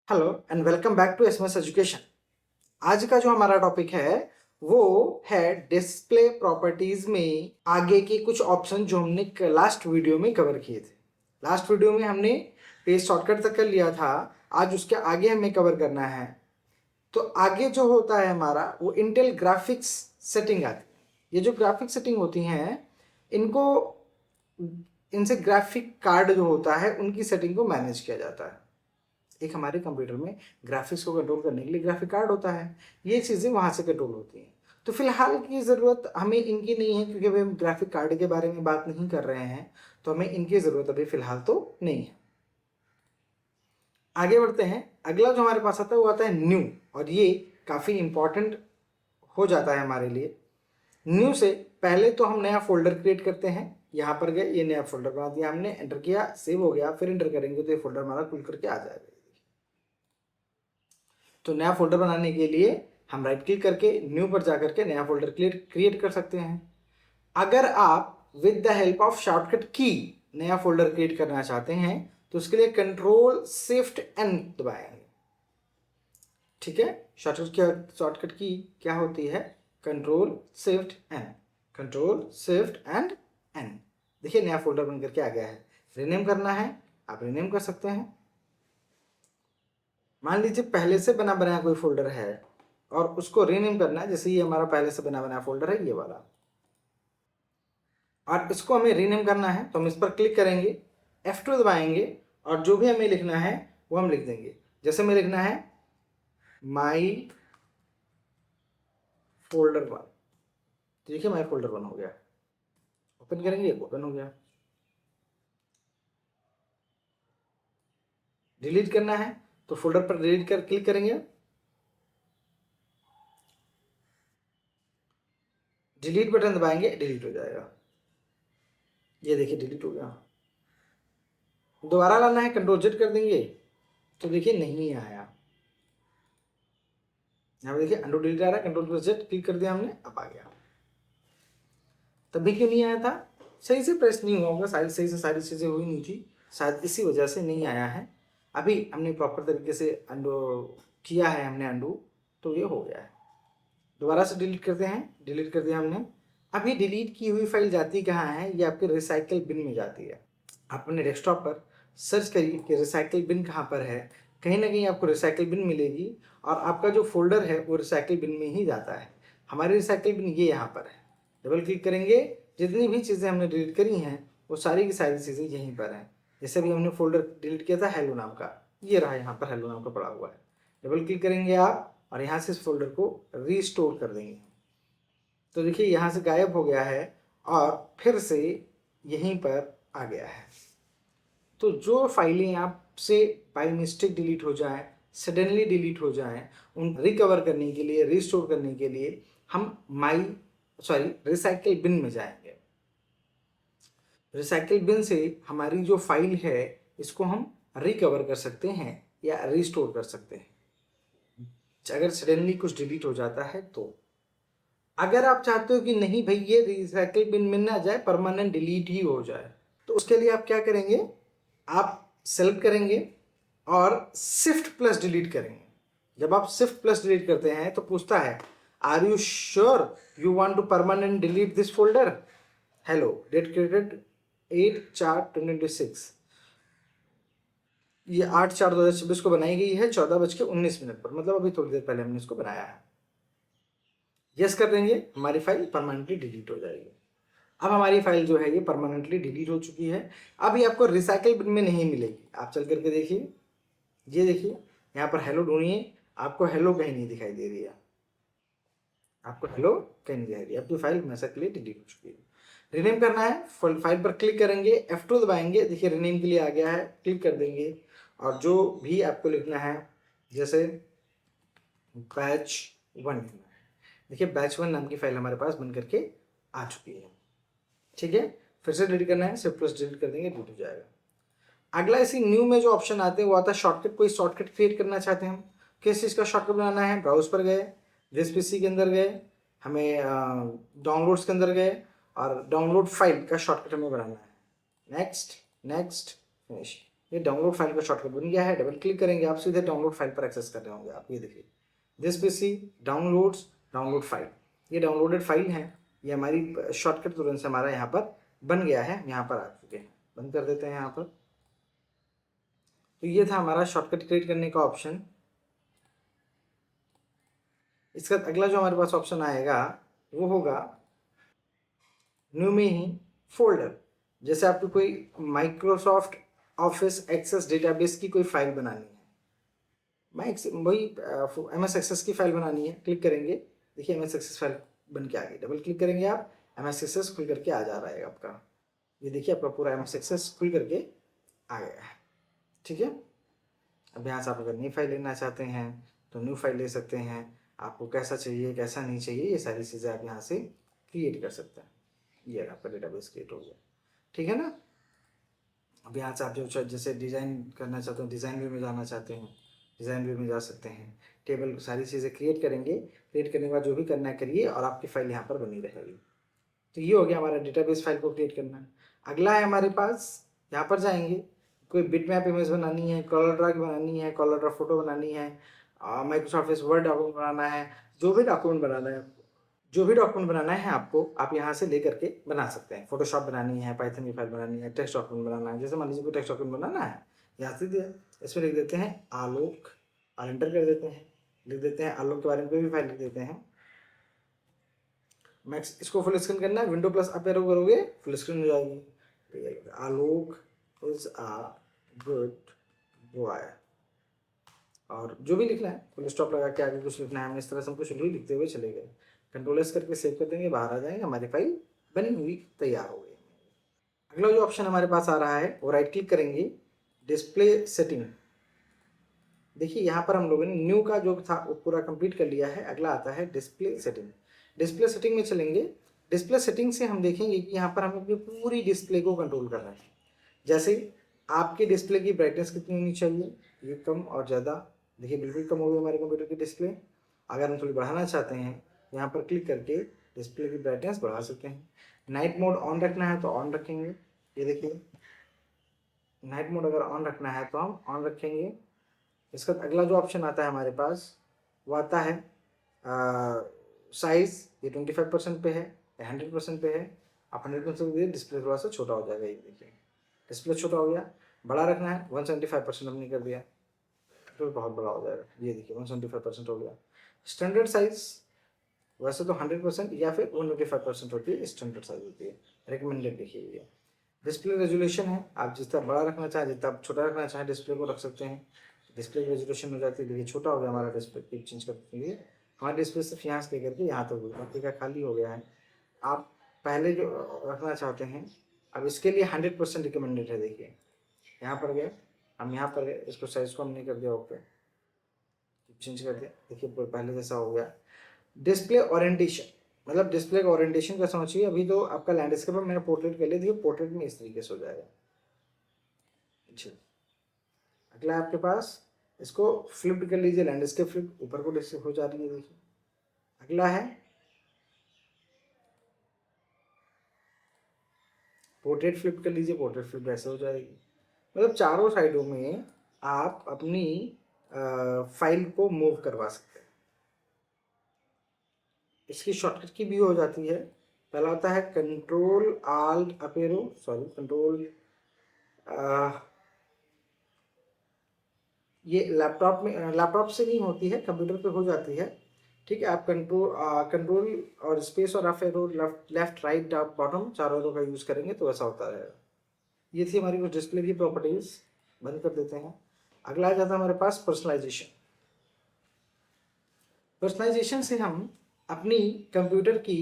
Hello and welcome back to SMS education. आज का जो हमारा टॉपिक है वो है डिस्प्ले प्रॉपर्टीज में आगे के कुछ ऑप्शन जो हमने लास्ट वीडियो में कवर किए थे। लास्ट वीडियो में हमने पेज शॉर्टकट तक कर लिया था, आज उसके आगे हमें कवर करना है। तो आगे जो होता है हमारा वो इंटेल ग्राफिक्स सेटिंग आती है। ये जो ग्राफिक्स सेटिंग होती हैं इनको इनसे ग्राफिक कार्ड जो होता है उनकी सेटिंग को मैनेज किया जाता है। एक हमारे कंप्यूटर में ग्राफिक्स को कंट्रोल करने के लिए ग्राफिक कार्ड होता है, ये चीज़ें वहाँ से कंट्रोल होती हैं। तो फिलहाल की ज़रूरत हमें इनकी नहीं है क्योंकि हम ग्राफिक कार्ड के बारे में बात नहीं कर रहे हैं, तो हमें इनकी ज़रूरत अभी फ़िलहाल तो नहीं है। आगे बढ़ते हैं। अगला जो हमारे पास आता है वो आता है न्यू, और ये काफ़ी इम्पॉर्टेंट हो जाता है हमारे लिए। न्यू से पहले तो हम नया फोल्डर क्रिएट करते हैं। यहाँ पर गए, ये नया फोल्डर बना दिया हमने, एंटर किया, सेव हो गया, फिर एंटर करेंगे तो ये फोल्डर हमारा खुल करके आ जाएगा। तो नया फोल्डर बनाने के लिए हम राइट क्लिक करके न्यू पर जाकर के नया फोल्डर क्रिएट कर सकते हैं। अगर आप with the help of shortcut की नया फोल्डर क्रिएट करना चाहते हैं तो उसके लिए कंट्रोल शिफ्ट एन दबाएंगे। ठीक है, शॉर्टकट की क्या होती है? Control shift N, control shift and N. देखिए नया फोल्डर बन करके आ गया है। रीनेम करना है, आप रीनेम कर सकते हैं। मान लीजिए पहले से बना बनाया कोई फोल्डर है और उसको रीनेम करना है, जैसे ये हमारा पहले से बना बनाया फोल्डर है ये वाला, और इसको हमें रीनेम करना है तो हम इस पर क्लिक करेंगे, F2 दबाएंगे और जो भी हमें लिखना है वो हम लिख देंगे। जैसे हमें लिखना है माई फोल्डर 1, तो देखिए माई फोल्डर 1 हो गया। ओपन करेंगे, ओपन हो गया। डिलीट करना है तो फोल्डर पर डिलीट कर क्लिक करेंगे, डिलीट बटन दबाएंगे, डिलीट हो जाएगा। ये देखिए डिलीट हो गया। दोबारा लाना है, कंट्रोल जेड कर देंगे तो देखिए नहीं आया। यहाँ पे देखिए अंडू डिलीट आ रहा है, कंट्रोल प्लस जेड क्लिक कर दिया हमने, अब आ गया। तभी क्यों नहीं आया था? सही से प्रेस नहीं हुआ होगा, सही से सारी चीज़ें हुई नहीं थी, शायद इसी वजह से नहीं आया है। अभी हमने प्रॉपर तरीके से अंडू किया है, हमने अंडू, तो ये हो गया है। दोबारा से डिलीट करते हैं, डिलीट कर दिया हमने। अभी डिलीट की हुई फाइल जाती कहाँ है? ये आपके रिसाइकल बिन में जाती है। आप अपने डेस्कटॉप पर सर्च करिए कि रिसाइकल बिन कहाँ पर है, कहीं ना कहीं आपको रिसाइकल बिन मिलेगी और आपका जो फोल्डर है वो रिसाइकल बिन में ही जाता है। हमारी रिसाइकल बिन ये यहाँ पर है। डबल क्लिक करेंगे, जितनी भी चीज़ें हमने डिलीट करी हैं वो सारी की सारी चीज़ें यहीं पर हैं। जैसे भी हमने फोल्डर डिलीट किया था हेलो नाम का, ये रहा यहाँ पर हेलो नाम का पड़ा हुआ है। डबल क्लिक करेंगे आप और यहाँ से इस फोल्डर को रीस्टोर कर देंगे, तो देखिए यहाँ से गायब हो गया है और फिर से यहीं पर आ गया है। तो जो फाइलें आपसे बाई मिस्टेक डिलीट हो जाएं, सडनली डिलीट हो जाएं, उन रिकवर करने के लिए, रिस्टोर करने के लिए हम रिसाइकिल बिन में जाएंगे। रिसाइकिल बिन से हमारी जो फाइल है इसको हम रिकवर कर सकते हैं या रिस्टोर कर सकते हैं अगर सडनली कुछ डिलीट हो जाता है तो। अगर आप चाहते हो कि नहीं भाई ये रिसाइकिल बिन में ना जाए, परमानेंट डिलीट ही हो जाए, तो उसके लिए आप क्या करेंगे? आप सेलेक्ट करेंगे और शिफ्ट प्लस डिलीट करेंगे। जब आप शिफ्ट प्लस डिलीट करते हैं तो पूछता है are you sure you want to permanent delete this folder, hello date created 8/4/2026, ये 8/4/2026 को बनाई गई है 14:19 पर, मतलब अभी थोड़ी देर पहले हमने इसको बनाया है। यस कर देंगे, हमारी फाइल परमानेंटली डिलीट हो जाएगी। अब हमारी फाइल जो है ये परमानेंटली डिलीट हो चुकी है। अब ये आपको रिसाइकिल बिन में नहीं मिलेगी। आप चल करके देखिए, ये देखिए यहाँ पर हेलो ढूंढिए, आपको हेलो कहीं नहीं दिखाई दे रही है, आपको हेलो कहीं नहीं दिखाई दे रही, आपकी फाइल हमेशा के लिए डिलीट हो चुकी है। रिनेम करना है, फाइल पर क्लिक करेंगे, F2 दबाएंगे, देखिए रिनेम के लिए आ गया है, क्लिक कर देंगे और जो भी आपको लिखना है, जैसे बैच 1 लिखना है, देखिए बैच 1 नाम की फाइल हमारे पास बन करके आ चुकी है। ठीक है, फिर से डिलीट करना है, शिफ्ट प्लस डिलीट कर देंगे, डिलीट हो जाएगा। अगला इसी न्यू में जो ऑप्शन आते हैं वो आता है शॉर्टकट। कोई शॉर्टकट क्रिएट करना चाहते हैं हम, किस चीज़ का शॉर्टकट बनाना है? ब्राउज पर गए, दिस पीसी के अंदर गए, हमें डाउनलोड्स के अंदर गए और डाउनलोड फाइल का शॉर्टकट हमें बनाना है। Next, next, finish. ये डाउनलोड फाइल का शॉर्टकट बन गया है। डबल क्लिक करेंगे आप सीधे डाउनलोड फाइल पर एक्सेस कर रहे होंगे आप। ये देखिए this PC downloads download file, ये डाउनलोडेड फाइल है। ये हमारी शॉर्टकट तुरंत से हमारा यहाँ पर बन गया है, यहाँ पर आ चुके हैं। बंद कर देते हैं यहाँ पर। तो ये था हमारा शॉर्टकट क्रिएट करने का ऑप्शन। इसका अगला जो हमारे पास ऑप्शन आएगा वो होगा न्यू में ही फोल्डर। जैसे आपको कोई माइक्रोसॉफ्ट ऑफिस एक्सेस डेटाबेस की कोई फाइल बनानी है, वही एम एस एक्सेस की फाइल बनानी है, क्लिक करेंगे, देखिए एम एस एक्सेस फाइल बन के आ गई। डबल क्लिक करेंगे आप, एम एस एक्सेस खुल करके आ जा रहा है आपका। ये देखिए आपका पूरा एम एस एक्सेस खुल करके आ गया है। ठीक है, अब यहाँ से आप अगर नई फाइल लेना चाहते हैं तो न्यू फाइल ले सकते हैं। आपको कैसा चाहिए कैसा नहीं चाहिए ये सारी चीज़ें आप यहाँ से क्रिएट कर सकते हैं। ये आपका डेटाबेस क्रिएट हो गया। ठीक है ना। अब यहाँ से आप जो जैसे डिज़ाइन करना चाहते हो, डिज़ाइन व्यू में जाना चाहते हैं, डिज़ाइन व्यू में जा सकते हैं। टेबल सारी चीज़ें क्रिएट करेंगे, क्रिएट करने के बाद जो भी करना है करिए और आपकी फाइल यहाँ पर बनी रहेगी। तो ये हो गया हमारा डेटाबेस फाइल को क्रिएट करना। अगला है हमारे पास, यहाँ पर जाएंगे, कोई बिटमैप इमेज बनानी है, कलर ड्रा बनानी है, कलर ड्रा फोटो बनानी है, माइक्रोसॉफ्ट ऑफिस वर्ड डॉक्यूमेंट बनाना है, जो भी डॉक्यूमेंट बनाना है, जो भी डॉक्यूमेंट बनाना है आपको, आप यहाँ से ले करके बना सकते हैं। फोटोशॉप बनानी है, पाइथन की फाइल बनानी है, टेक्स्ट डॉक्यूमेंट बनाना है। जैसे मान लीजिए कोई टेक्स्ट डॉक्यूमेंट बनाना है, यहाँ से दिया, इसमें लिख देते हैं आलोक और एंटर कर देते हैं। लिख देते हैं आलोक के बारे में कोई भी फाइल लिख देते हैं। मैक्स इसको फुल स्क्रीन करना है, विंडो प्लस अप एरो करोगे फुल स्क्रीन हो जाएगी। आलोक इज अ गुड बॉय, और जो भी लिखना है फुल स्टॉप लगा के आगे कुछ लिखना है। हमने इस तरह से हम कुछ नहीं लिखते हुए चले गए। कंट्रोल एस करके सेव कर देंगे, बाहर आ जाएंगे, हमारी फाइल बनी हुई तैयार हो गई। अगला जो ऑप्शन हमारे पास आ रहा है वो राइट क्लिक करेंगे, डिस्प्ले सेटिंग। देखिए यहाँ पर हम लोगों ने न्यू का जो था वो पूरा कंप्लीट कर लिया है। अगला आता है डिस्प्ले सेटिंग। डिस्प्ले सेटिंग में चलेंगे। डिस्प्ले सेटिंग से हम देखेंगे कि यहाँ पर हम अपनी पूरी डिस्प्ले को कंट्रोल कर रहे हैं। जैसे आपके डिस्प्ले की ब्राइटनेस कितनी होनी चाहिए, ये कम और ज़्यादा, देखिए बिल्कुल कम हो गई हमारे कंप्यूटर की डिस्प्ले। अगर हम थोड़ी बढ़ाना चाहते हैं यहाँ पर क्लिक करके डिस्प्ले की ब्राइटनेस बढ़ा सकते हैं। नाइट मोड ऑन रखना है तो ऑन रखेंगे, ये देखिए नाइट मोड अगर ऑन रखना है तो हम ऑन रखेंगे। इसका अगला जो ऑप्शन आता है हमारे पास वो आता है साइज़। ये 25% पे है या 100% पे है। आप 100% दे, डिस्प्ले थोड़ा सा छोटा हो जाएगा। ये देखिए डिस्प्ले छोटा हो गया। बड़ा रखना है 175% हमने कर दिया तो बहुत बड़ा हो जाएगा। ये देखिए 175% हो गया। स्टैंडर्ड साइज वैसे तो 100% या फिर 195% होती है, स्टैंडर्ड साइज होती है। रिकमेंडेड देखिए ये डिस्प्ले रेजोल्यूशन है। आप जितना बड़ा रखना चाहें, जितना आप छोटा रखना चाहें डिस्प्ले को रख सकते हैं। डिस्प्ले की रेजोल्यूशन हो जाती है। देखिए छोटा हो गया हमारा डिस्प्ले, पिक चेंज करते हैं। हमारा डिस्प्ले सिर्फ यहाँ से लेकर के यहाँ तक तो बाकी का खाली हो गया है। आप पहले जो रखना चाहते हैं, अब इसके लिए 100% रिकमेंडेड है। देखिए यहाँ पर गए, हम यहाँ पर गए, इसको साइज को हमने कर दिया ओके, चेंज कर दिया। देखिए पहले जैसा हो गया। डिस्प्ले ओरिएंटेशन, मतलब डिस्प्ले का ओरिएंटेशन कैसा होना चाहिए। अभी तो आपका लैंडस्केप में मैंने पोर्ट्रेट कर लिया, देखिए पोर्ट्रेट में इस तरीके से हो जाएगा। अच्छा, अगला आपके पास इसको फ्लिप कर लीजिए, लैंडस्केप फ्लिप ऊपर को डिस्प्ले हो जा रही है। देखिए अगला है पोर्ट्रेट फ्लिप कर लीजिए, पोर्ट्रेट फ्लिप ऐसे हो जाएगी। मतलब चारों साइडों में आप अपनी फाइल को मूव करवा सकते हैं। इसकी शॉर्टकट की भी हो जाती है। पहला होता है control alt up arrow, sorry control, ये लैपटॉप से नहीं होती है, कंप्यूटर पे हो जाती है। ठीक है, आप कंट्रोल और स्पेस और up arrow, left right bottom चारों एरो का यूज़ करेंगे तो ऐसा होता रहेगा। ये थी हमारी कुछ डिस्प्ले की प्रॉपर्टीज़। बंद कर देते हैं। अगला आ जाता है हमारे पास पर्सनलाइजेशन। पर्सनलाइजेशन से हम अपनी कंप्यूटर की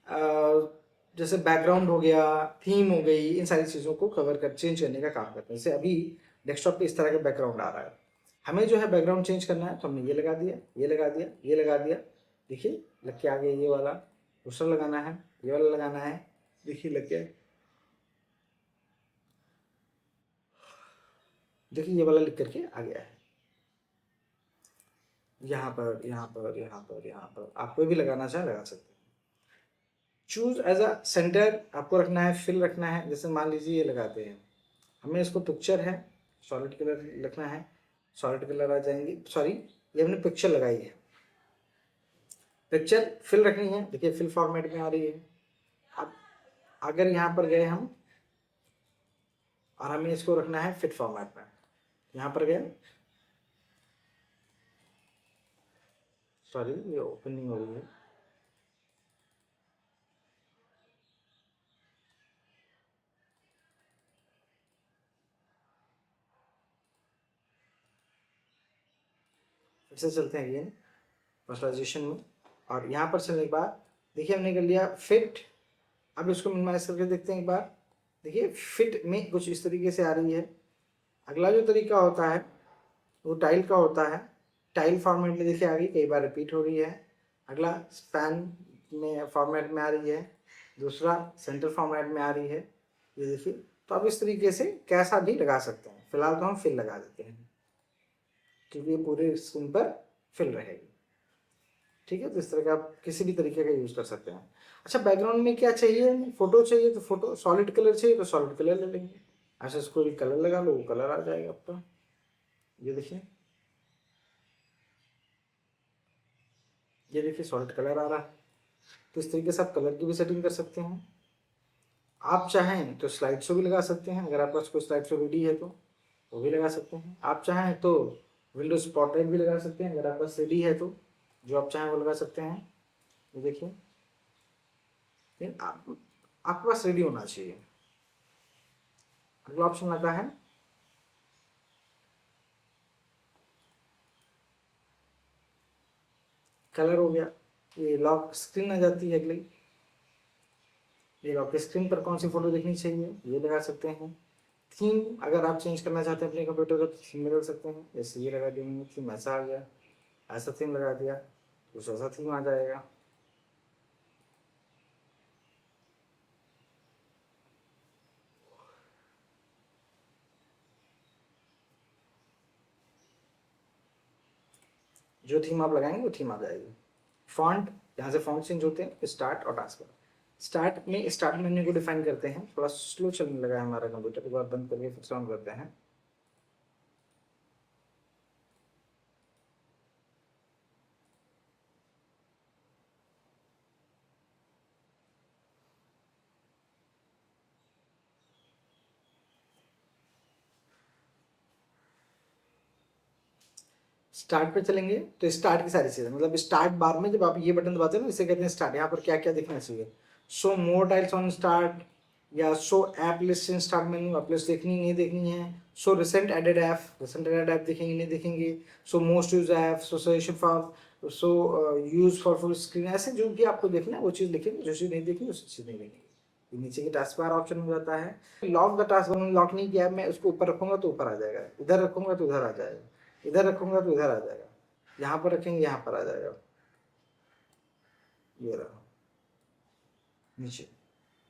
जैसे बैकग्राउंड हो गया, थीम हो गई, इन सारी चीज़ों को कवर कर चेंज करने का काम करते हैं। जैसे अभी डेस्कटॉप पे इस तरह का बैकग्राउंड आ रहा है, हमें जो है बैकग्राउंड चेंज करना है तो हमने ये लगा दिया, ये लगा दिया, ये लगा दिया, देखिए लग के आ गया। ये वाला दूसरा लगाना है, ये वाला लगाना है, देखिए लग गया। देखिए ये वाला लिख करके आ गया है। यहाँ पर, यहाँ पर, यहाँ पर, यहाँ पर आप कोई भी लगाना चाहे लगा सकते हैं। चूज एज अ सेंटर आपको रखना है, फिल रखना है। जैसे मान लीजिए ये लगाते हैं, हमें इसको पिक्चर है, सॉलिड कलर लिखना है, सॉलिड कलर आ जाएंगे। सॉरी, ये हमने पिक्चर लगाई है, पिक्चर फिल रखनी है। देखिए फिल फॉर्मेट में आ रही है। अब अगर यहाँ पर गए हम और हमें इसको रखना है फिट फॉर्मेट में, यहाँ पर गए, सॉरी ये ओपन नहीं हो रही है, फिर से चलते हैं अगेन पर्सनलाइजेशन में, और यहाँ पर चलने के बाद देखिए हमने कर लिया फिट। अब इसको मिनिमाइज करके देखते हैं एक बार। देखिए फिट में कुछ इस तरीके से आ रही है। अगला जो तरीका होता है वो टाइल का होता है। टाइल फॉर्मेट में देखिए आ गई, कई बार रिपीट हो रही है। अगला स्पैन में फॉर्मेट में आ रही है, दूसरा सेंटर फॉर्मेट में आ रही है, ये देखिए। तो आप इस तरीके से कैसा भी लगा सकते हैं। फिलहाल तो हम फिल लगा देते हैं क्योंकि ये पूरे स्क्रीन पर फिल रहेगी। ठीक है, तो इस तरह का आप किसी भी तरीके का यूज़ कर सकते हैं। अच्छा, बैकग्राउंड में क्या चाहिए, फोटो चाहिए तो फोटो, सॉलिड कलर चाहिए तो सॉलिड कलर ले लेंगे। अच्छा, इसको भी कलर लगा लो, वो कलर आ जाएगा आपका। ये देखिए, ये देखिए सॉलिड कलर आ रहा है। तो इस तरीके से आप कलर की भी सेटिंग कर सकते हैं। आप चाहें तो स्लाइड शो भी लगा सकते हैं, अगर आपके पास कोई स्लाइड शो रेडी है तो वो भी लगा सकते हैं। आप चाहें तो विंडो स्पॉटलाइट भी लगा सकते हैं, अगर आपके पास रेडी है तो जो आप चाहें वो लगा सकते हैं। ये देखिए, लेकिन आपके पास रेडी होना चाहिए। अगला ऑप्शन आता है कलर हो गया। ये लॉक स्क्रीन आ जाती है अगली। ये लॉक स्क्रीन पर कौन सी फोटो देखनी चाहिए ये लगा सकते हैं। थीम अगर आप चेंज करना चाहते हैं अपने कंप्यूटर का तो थीम बदल सकते हैं। जैसे ये लगा देंगे थीम, ऐसा आ गया, ऐसा थीम लगा दिया कुछ ऐसा थीम आ जाएगा। जो थीम आप लगाएंगे वो थीम आ जाएगी। फॉन्ट, यहाँ से फॉन्ट चेंज होते हैं, स्टार्ट और टास्क बार। स्टार्ट में स्टार्ट मेन्यू को डिफाइन करते हैं। थोड़ा स्लो चलने लगा है हमारा कंप्यूटर, एक बार बंद करके फिर से ऑन करते हैं। स्टार्ट पे चलेंगे तो स्टार्ट की सारी चीज़ें, मतलब स्टार्ट बार में जब आप ये बटन दबाते हैं ना, इसे कहते हैं स्टार्ट। यहाँ पर क्या क्या दिखना चाहिए, show more tiles on start, या show app list in start menu, आप लिस्ट देखनी नहीं देखनी है। Show recent added app, recent added app देखेंगे नहीं देखेंगे। Show most use app, show suggestion for, show use for full screen, ऐसे जो भी आपको देखना है वो चीज़ लिखेंगे, जो चीज़ नहीं देखनी उस चीज़ नहीं देखेंगे। नीचे की टास्क बार ऑप्शन हो जाता है। Lock the task bar, lock नहीं किया, मैं उसको ऊपर रखूंगा तो ऊपर आ जाएगा, इधर रखूंगा तो इधर आ जाएगा, इधर रखूंगा तो इधर आ जाएगा, यहाँ पर रखेंगे यहाँ पर आ जाएगा। ये रहा नीचे,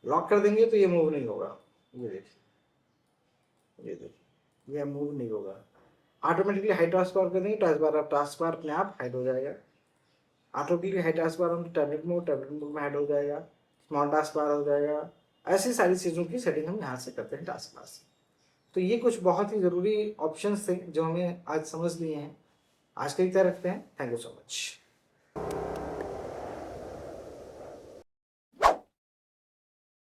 लॉक कर देंगे तो ये मूव नहीं होगा। ये देखिए, ये देखिए ये मूव नहीं होगा। ऑटोमेटिकली हाई टास्क बार कर देंगे, टास्क बार अपने आप हाइड हो जाएगा। ऑटोमेटिकली हाई टास्क बार हम टैबलेट मोड में हाइड हो जाएगा। स्मॉल टास्क बार हो जाएगा। ऐसी सारी चीज़ों की सेटिंग हम यहाँ से करते हैं टास्क बार से। तो ये कुछ बहुत ही ज़रूरी ऑप्शंस थे जो हमें आज समझ लिए हैं। आज के लिए रखते हैं। Thank you so much.